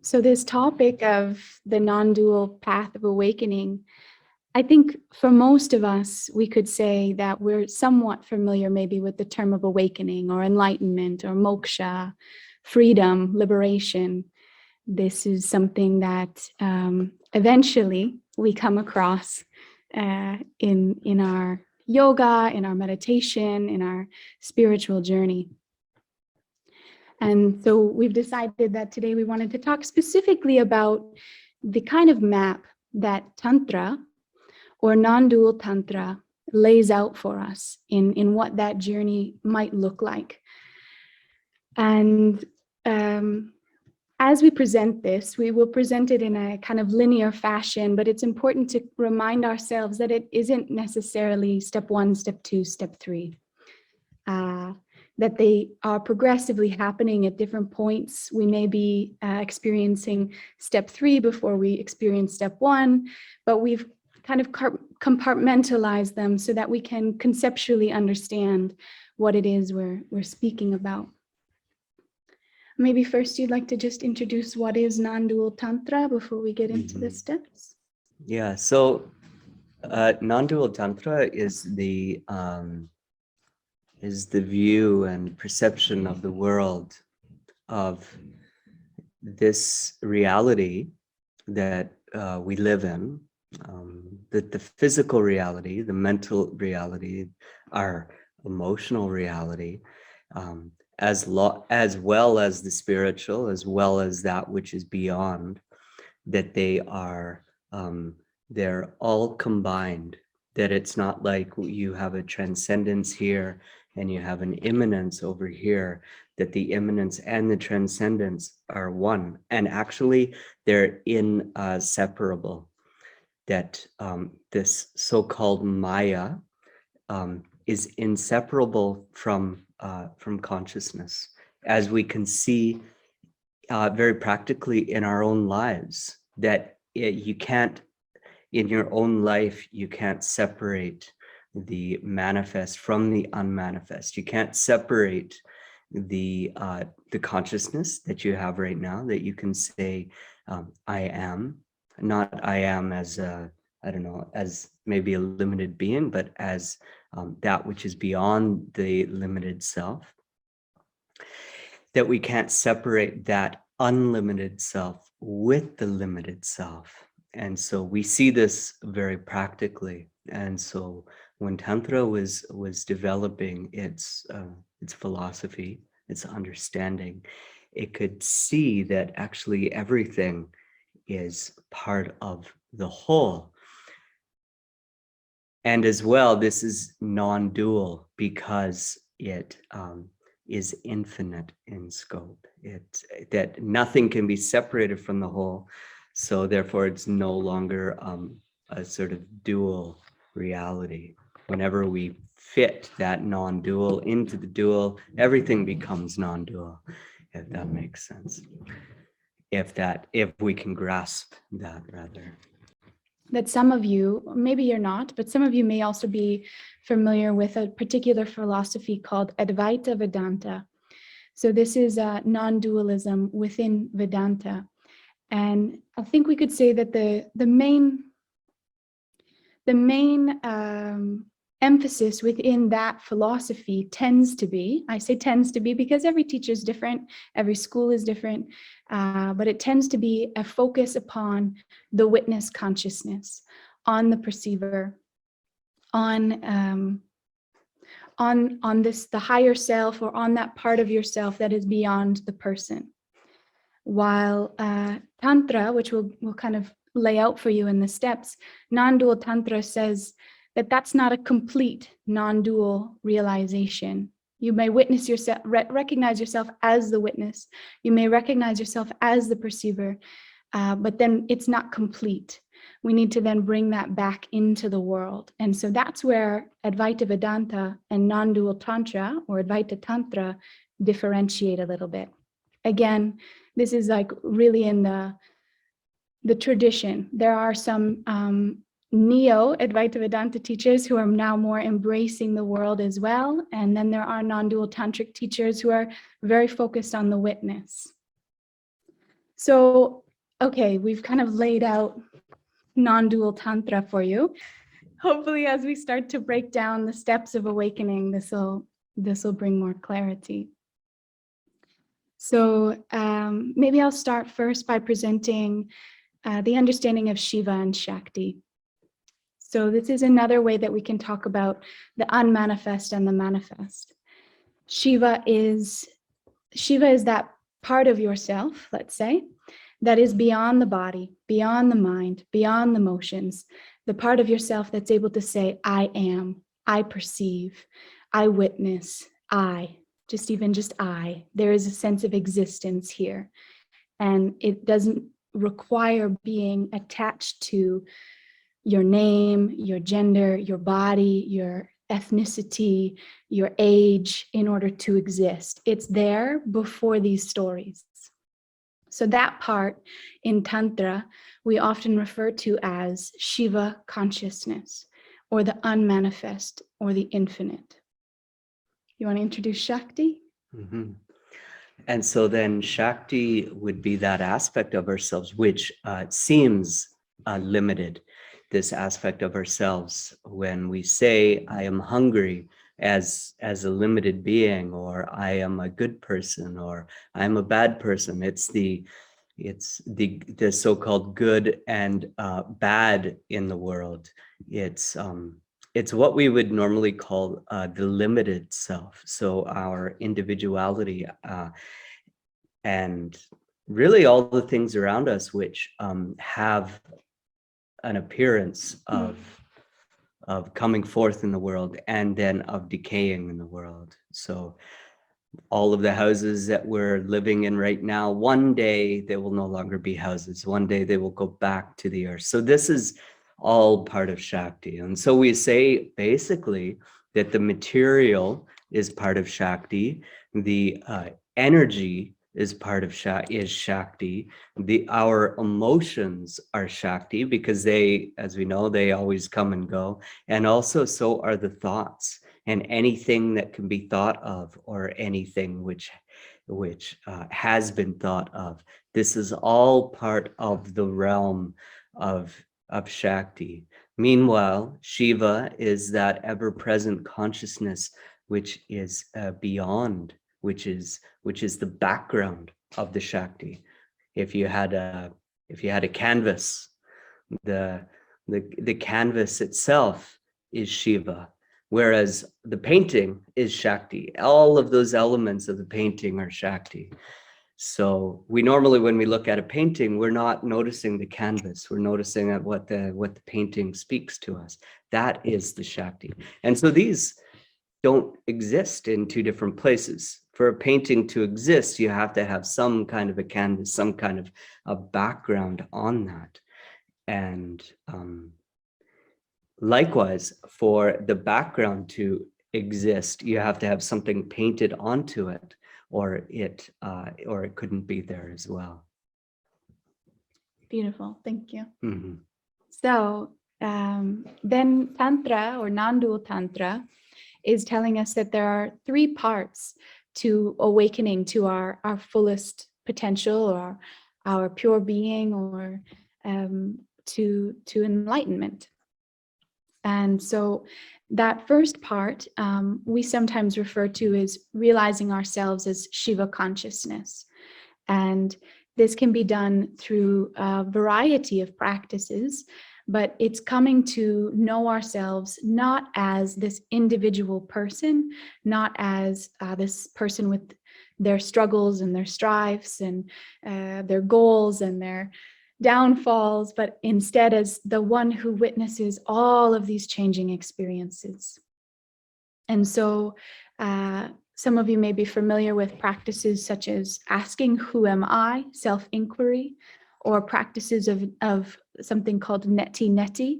So this topic of the non-dual path of awakening, I think for most of us, we could say that we're somewhat familiar maybe with the term of awakening or enlightenment or moksha, freedom, liberation. This is something that eventually we come across in our yoga, in our meditation, in our spiritual journey. And so we've decided that today we wanted to talk specifically about the kind of map that Tantra or non-dual Tantra lays out for us in what that journey might look like. And as we present this, we will present it in a kind of linear fashion, but it's important to remind ourselves that it isn't necessarily step 1, step 2, step 3. That they are progressively happening at different points. We may be experiencing step 3 before we experience step 1, but we've kind of compartmentalized them so that we can conceptually understand what it is we're speaking about. Maybe first you'd like to just introduce what is non-dual Tantra before we get into the steps? Yeah, so non-dual Tantra is the view and perception of the world of this reality that we live in, that the physical reality, the mental reality, our emotional reality, as well as the spiritual, as well as that which is beyond, that they are, they're all combined, that it's not like you have a transcendence here and you have an immanence over here, that the immanence and the transcendence are one. And actually they're inseparable, that this so-called Maya is inseparable from consciousness, as we can see very practically in our own lives, that you can't, in your own life, you can't separate the manifest from the unmanifest. You can't separate the consciousness that you have right now, that you can say, I am, not I am as a, I don't know, as maybe a limited being, but as that which is beyond the limited self, that we can't separate that unlimited self with the limited self. And so we see this very practically. And so when Tantra was developing its philosophy, its understanding, it could see that actually everything is part of the whole. And as well, this is non-dual because it is infinite in scope. That nothing can be separated from the whole. So therefore, it's no longer a sort of dual reality. Whenever we fit that non-dual into the dual, everything becomes non-dual, if that makes sense. If we can grasp that, rather. That some of you, maybe you're not, but some of you may also be familiar with a particular philosophy called Advaita Vedanta. So this is non-dualism within Vedanta. And I think we could say that the main emphasis within that philosophy tends to be, I say tends to be because every teacher is different, every school is different, but it tends to be a focus upon the witness consciousness, on the perceiver, on this, the higher self, or on that part of yourself that is beyond the person. While Tantra, which we'll kind of lay out for you in the steps, non-dual Tantra says that that's not a complete non-dual realization. You may witness yourself, recognize yourself as the witness. You may recognize yourself as the perceiver, but then it's not complete. We need to then bring that back into the world. And so that's where Advaita Vedanta and non-dual Tantra, or Advaita Tantra, differentiate a little bit. Again, this is like really in the tradition. There are some neo-Advaita Vedanta teachers who are now more embracing the world as well. And then there are non-dual tantric teachers who are very focused on the witness. So, okay, we've kind of laid out non-dual tantra for you. Hopefully, as we start to break down the steps of awakening, this will bring more clarity. So maybe I'll start first by presenting the understanding of Shiva and Shakti. So this is another way that we can talk about the unmanifest and the manifest. Shiva is that part of yourself, let's say, that is beyond the body, beyond the mind, beyond the emotions, the part of yourself that's able to say, I am, I perceive, I witness, just I. There is a sense of existence here. And it doesn't require being attached to your name, your gender, your body, your ethnicity, your age in order to exist. It's there before these stories. So that part in Tantra, we often refer to as Shiva consciousness, or the unmanifest, or the infinite. You want to introduce Shakti? Mm-hmm. And so then Shakti would be that aspect of ourselves, which seems limited, this aspect of ourselves. When we say, I am hungry as a limited being, or I am a good person, or I am a bad person, it's the so-called good and bad in the world. It's what we would normally call the limited self. So our individuality and really all the things around us which have an appearance of coming forth in the world and then of decaying in the world. So all of the houses that we're living in right now, one day they will no longer be houses. One day they will go back to the earth. So this is all part of Shakti. And so we say basically that the material is part of Shakti, the energy is part of Shakti, our emotions are Shakti because they, as we know, they always come and go. And also so are the thoughts. And anything that can be thought of, or anything which has been thought of, this is all part of the realm of Shakti. Meanwhile, Shiva is that ever-present consciousness which is beyond, which is the background of the Shakti. If you had a canvas, the canvas itself is Shiva. Whereas the painting is Shakti. All of those elements of the painting are Shakti. So we normally, when we look at a painting, we're not noticing the canvas. We're noticing at what the painting speaks to us. That is the Shakti. And so these don't exist in two different places. For a painting to exist, you have to have some kind of a canvas, some kind of a background on that. And likewise, for the background to exist, you have to have something painted onto it, or it couldn't be there as well. Beautiful, thank you. Mm-hmm. So then Tantra, or non-dual Tantra, is telling us that there are three parts to awakening to our fullest potential, or our pure being, or to enlightenment. And so that first part we sometimes refer to as realizing ourselves as Shiva consciousness. And this can be done through a variety of practices, but it's coming to know ourselves not as this individual person, not as this person with their struggles and their strifes and their goals and their downfalls, but instead as the one who witnesses all of these changing experiences. And so some of you may be familiar with practices such as asking, who am I? Self-inquiry, or practices of something called neti.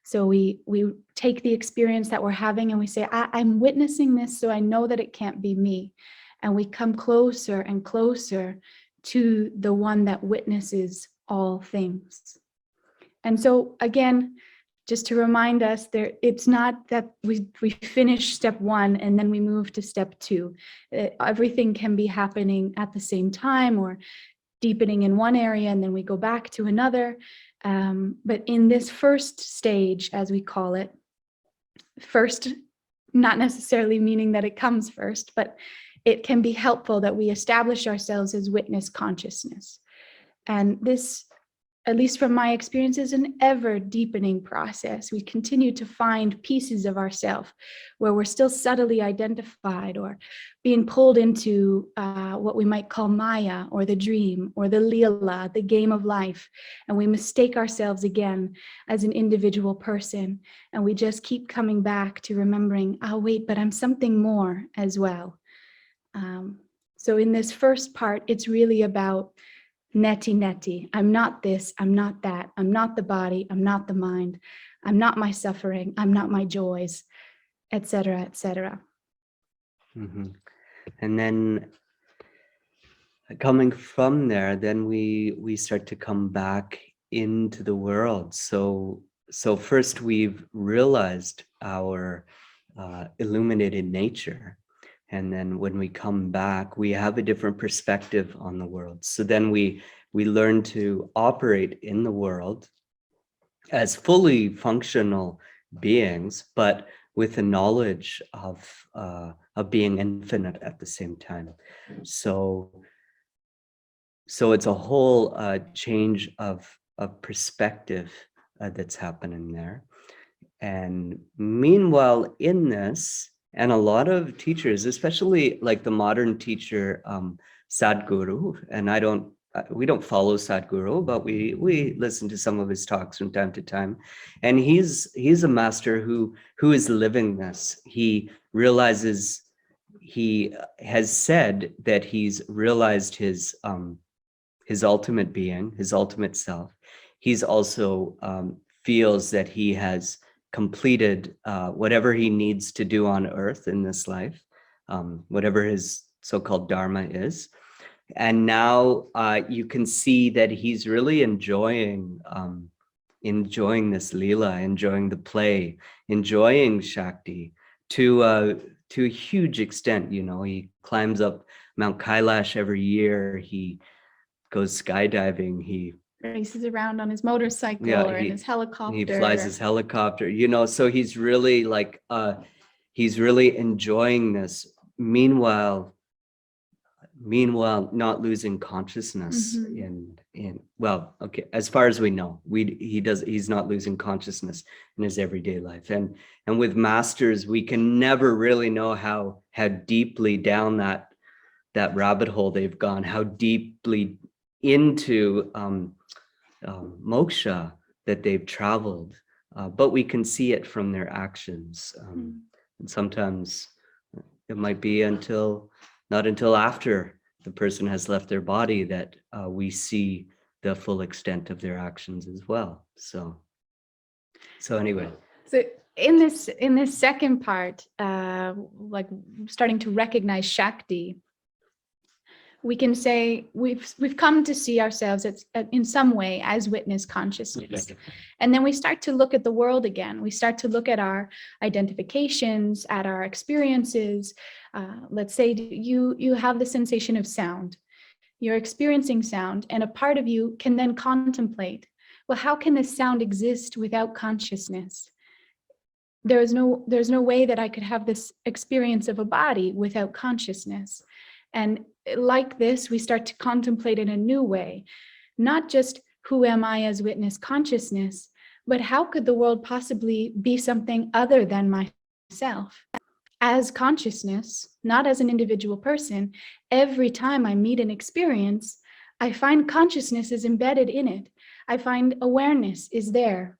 So we take the experience that we're having and we say, I'm witnessing this, so I know that it can't be me. And we come closer and closer to the one that witnesses all things. And so again, just to remind us, it's not that we finish step one and then we move to step two. Everything can be happening at the same time, or deepening in one area and then we go back to another. But in this first stage, as we call it, first, not necessarily meaning that it comes first, but it can be helpful that we establish ourselves as witness consciousness. And this, at least from my experience, is an ever deepening process. We continue to find pieces of ourselves where we're still subtly identified or being pulled into what we might call Maya, or the dream, or the Leela, the game of life. And we mistake ourselves again as an individual person. And we just keep coming back to remembering, oh, wait, but I'm something more as well. So in this first part, it's really about neti. I'm not this, I'm not that, I'm not the body, I'm not the mind, I'm not my suffering, I'm not my joys, etc., etc. Mm-hmm. And then coming from there, then we start to come back into the world. So first we've realized our illuminated nature. And then when we come back, we have a different perspective on the world. So then we learn to operate in the world as fully functional beings, but with the knowledge of being infinite at the same time. So it's a whole change of perspective that's happening there. And meanwhile, in this, and a lot of teachers, especially like the modern teacher, Sadhguru, and we don't follow Sadhguru, but we listen to some of his talks from time to time. And he's a master who is living this. He realizes, he has said that he's realized his ultimate being, his ultimate self. He's also feels that he has completed whatever he needs to do on earth in this life, whatever his so-called dharma is. And now you can see that he's really enjoying this Leela, enjoying the play, enjoying Shakti to a huge extent. You know, he climbs up Mount Kailash every year. He goes skydiving. He races around on his motorcycle or in his helicopter. He flies his helicopter, you know, so he's really like, he's really enjoying this. Meanwhile, not losing consciousness in well, okay, as far as we know, he's not losing consciousness in his everyday life. And with masters, we can never really know how deeply down that rabbit hole they've gone, how deeply into moksha that they've traveled, but we can see it from their actions. And sometimes it might be not until after the person has left their body that we see the full extent of their actions as well. So anyway. So in this second part, like starting to recognize Shakti, we can say we've come to see ourselves in some way as witness consciousness. And then we start to look at the world again. We start to look at our identifications, at our experiences. Let's say you have the sensation of sound. You're experiencing sound, and a part of you can then contemplate, well, how can this sound exist without consciousness? There's no way that I could have this experience of a body without consciousness. And like this, we start to contemplate in a new way, not just who am I as witness consciousness, but how could the world possibly be something other than myself? As consciousness, not as an individual person, every time I meet an experience, I find consciousness is embedded in it. I find awareness is there.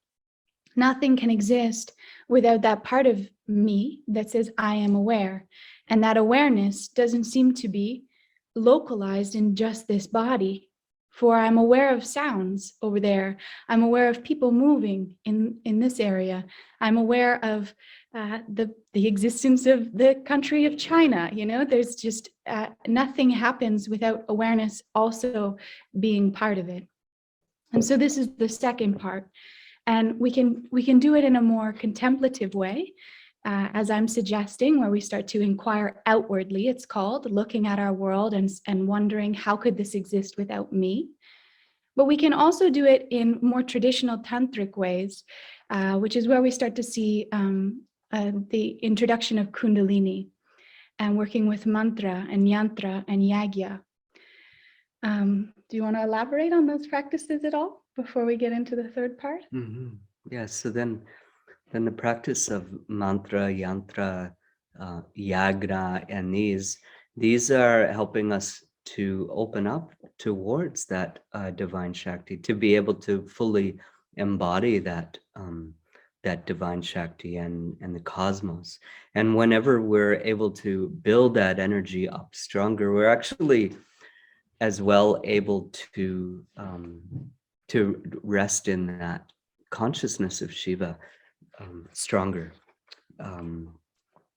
Nothing can exist without that part of me that says I am aware. And that awareness doesn't seem to be localized in just this body. For I'm aware of sounds over there. I'm aware of people moving in this area. I'm aware of the existence of the country of China. You know, there's just nothing happens without awareness also being part of it. And so this is the second part. And we can do it in a more contemplative way. as I'm suggesting, where we start to inquire outwardly, it's called, looking at our world and wondering, how could this exist without me? But we can also do it in more traditional tantric ways, which is where we start to see the introduction of Kundalini and working with mantra and yantra and yagya. Do you want to elaborate on those practices at all before we get into the third part? Mm-hmm. Yeah, so then the practice of mantra, yantra, yagra, and these are helping us to open up towards that divine Shakti, to be able to fully embody that that divine Shakti and the cosmos. And whenever we're able to build that energy up stronger, we're actually as well able to rest in that consciousness of Shiva stronger,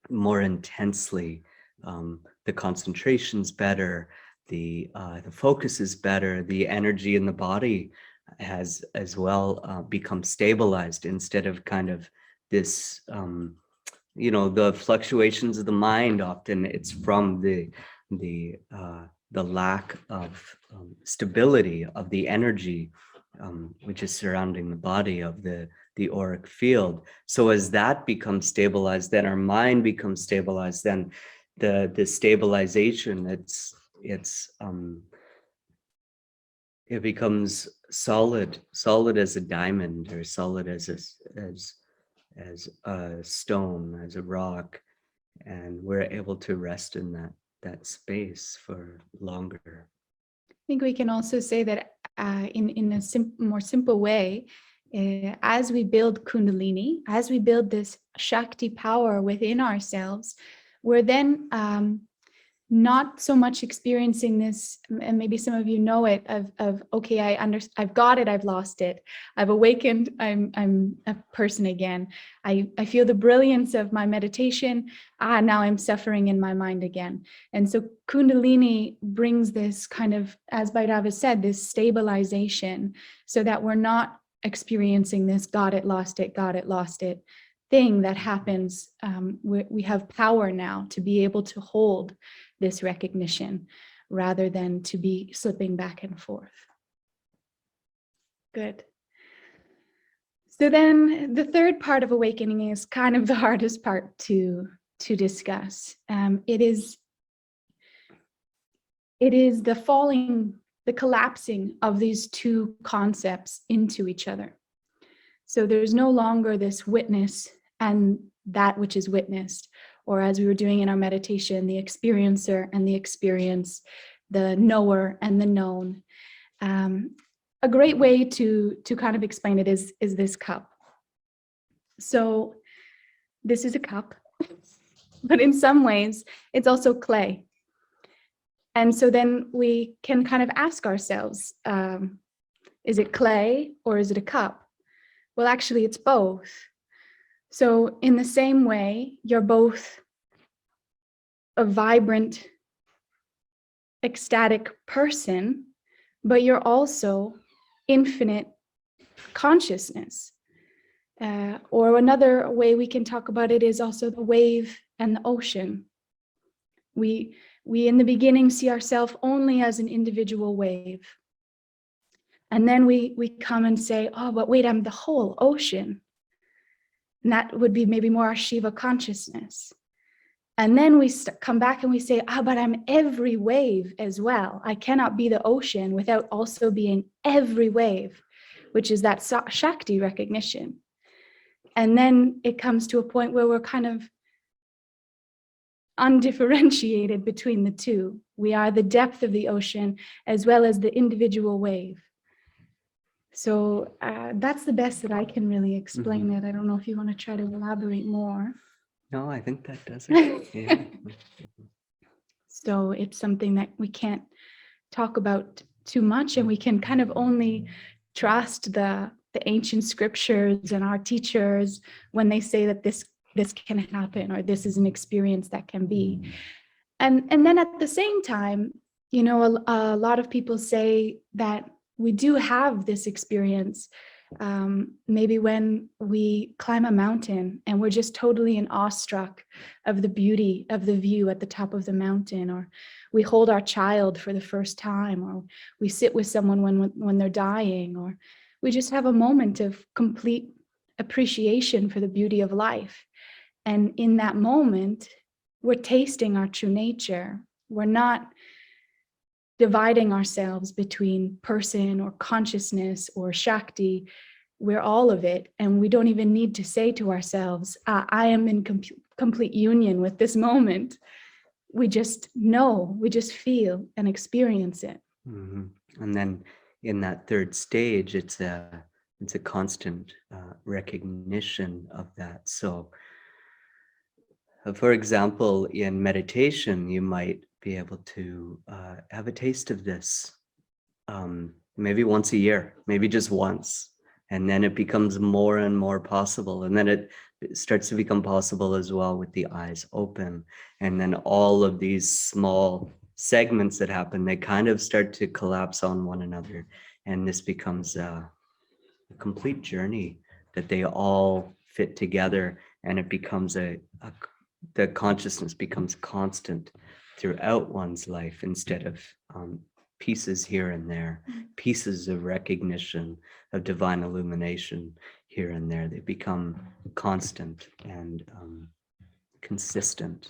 more intensely. The concentration's better, the focus is better, the energy in the body has as well become stabilized, instead of kind of this the fluctuations of the mind. Often it's from the lack of stability of the energy which is surrounding the body, of the auric field. So as that becomes stabilized, then our mind becomes stabilized. Then the stabilization, it becomes solid as a diamond, or solid as a stone, as a rock, and we're able to rest in that space for longer. I think we can also say that in a more simple way, as we build Kundalini, as we build this Shakti power within ourselves, we're then not so much experiencing this, and maybe some of you know it, of okay, I've got it, I've lost it, I've awakened, I'm a person again. I feel the brilliance of my meditation. Now I'm suffering in my mind again. And so Kundalini brings this kind of, as Bhairav has said, this stabilization, so that we're not experiencing this got it, lost it thing that happens. We have power now to be able to hold this recognition, rather than to be slipping back and forth. Good. So then the third part of awakening is kind of the hardest part to discuss. It is the collapsing of these two concepts into each other. So there's no longer this witness and that which is witnessed, or as we were doing in our meditation, the experiencer and the experience, the knower and the known. A great way to kind of explain it is this cup. So this is a cup, but in some ways it's also clay. And so then we can kind of ask ourselves, is it clay or is it a cup? Well, actually it's both. So in the same way, you're both a vibrant, ecstatic person, but you're also infinite consciousness. Or another way we can talk about it is also the wave and the ocean. We in the beginning see ourselves only as an individual wave. And then we come and say, oh, but wait, I'm the whole ocean. And that would be maybe more our Shiva consciousness. And then we come back and we say, but I'm every wave as well. I cannot be the ocean without also being every wave, which is that Shakti recognition. And then it comes to a point where we're kind of undifferentiated between the two. We are the depth of the ocean as well as the individual wave. So that's the best that I can really explain it. I don't know if you want to try to elaborate more. No, I think that does it. Yeah. So it's something that we can't talk about too much, and we can kind of only trust the ancient scriptures and our teachers when they say that this can happen, or this is an experience that can be. And then at the same time, a lot of people say that we do have this experience Maybe when we climb a mountain and we're just totally in awestruck of the beauty of the view at the top of the mountain, or we hold our child for the first time, or we sit with someone when they're dying, or we just have a moment of complete appreciation for the beauty of life. And in that moment, we're tasting our true nature. We're not dividing ourselves between person or consciousness or Shakti. We're all of it. And we don't even need to say to ourselves, I am in complete union with this moment. We just know, we just feel and experience it. Mm-hmm. And then in that third stage, it's a constant recognition of that. So, for example, in meditation, you might be able to have a taste of this, maybe once a year, maybe just once, and then it becomes more and more possible, and then it starts to become possible as well with the eyes open, and then all of these small segments that happen, they kind of start to collapse on one another, and this becomes a complete journey that they all fit together, and it becomes the consciousness becomes constant throughout one's life instead of pieces here and there, pieces of recognition of divine illumination here and there. They become constant and consistent.